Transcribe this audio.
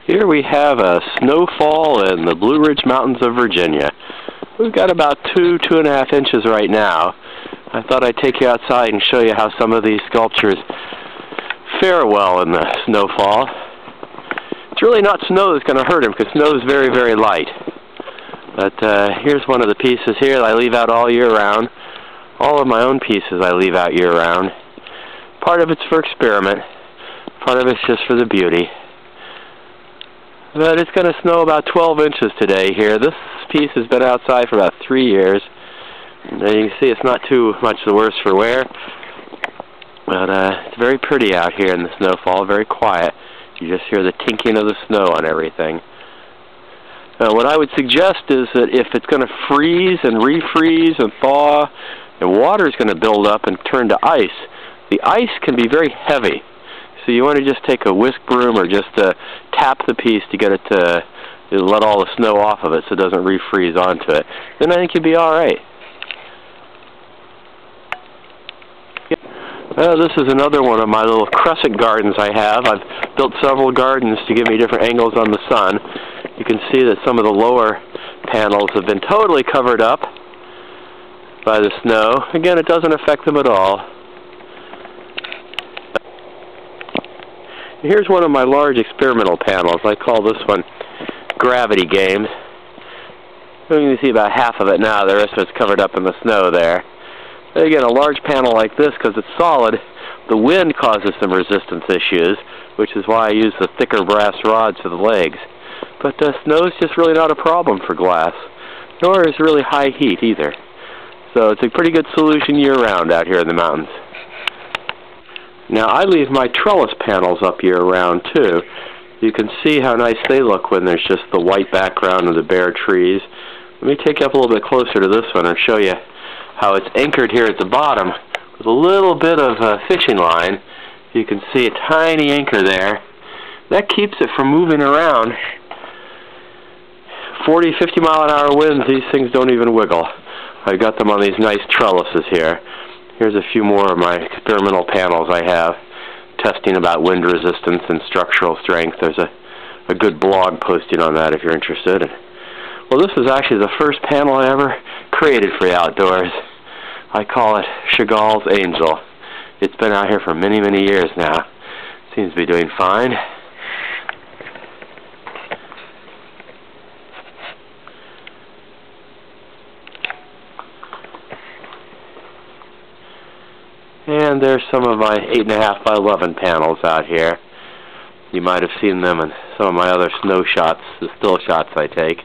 Here we have a snowfall in the Blue Ridge Mountains of Virginia. We've got about 2.5 inches right now. I thought I'd take you outside and show you how some of these sculptures fare well in the snowfall. It's really not snow that's going to hurt them, because snow is very, very light. But here's one of the pieces here that I leave out all year round. All of my own pieces I leave out year round. Part of it's for experiment. Part of it's just for the beauty. But it's going to snow about 12 inches today here. This piece has been outside for about 3 years. And you can see it's not too much the worse for wear. But it's very pretty out here in the snowfall, very quiet. You just hear the tinking of the snow on everything. What I would suggest is that if it's going to freeze and refreeze and thaw, and water is going to build up and turn to ice, the ice can be very heavy. So you want to just take a whisk broom or just tap the piece to get it to let all the snow off of it so it doesn't refreeze onto it. Then I think you'll be all right. This is another one of my little crescent gardens I have. I've built several gardens to give me different angles on the sun. You can see that some of the lower panels have been totally covered up by the snow. Again, it doesn't affect them at all. Here's one of my large experimental panels. I call this one Gravity Games. You can see about half of it now. The rest of it's covered up in the snow there. Again, a large panel like this, because it's solid, the wind causes some resistance issues, which is why I use the thicker brass rods for the legs. But snow is just really not a problem for glass, nor is really high heat either. So it's a pretty good solution year-round out here in the mountains. Now, I leave my trellis panels up year-round, too. You can see how nice they look when there's just the white background of the bare trees. Let me take you up a little bit closer to this one and show you how it's anchored here at the bottom with a little bit of a fishing line. You can see a tiny anchor there. That keeps it from moving around. 40, 50 mile an hour winds, these things don't even wiggle. I've got them on these nice trellises here. Here's a few more of my experimental panels I have, testing about wind resistance and structural strength. There's a good blog posting on that if you're interested. Well, this was actually the first panel I ever created for the outdoors. I call it Chagall's Angel. It's been out here for many, many years now. Seems to be doing fine. And there's some of my 8.5 by 11 panels out here. You might have seen them in some of my other snow shots, the still shots I take.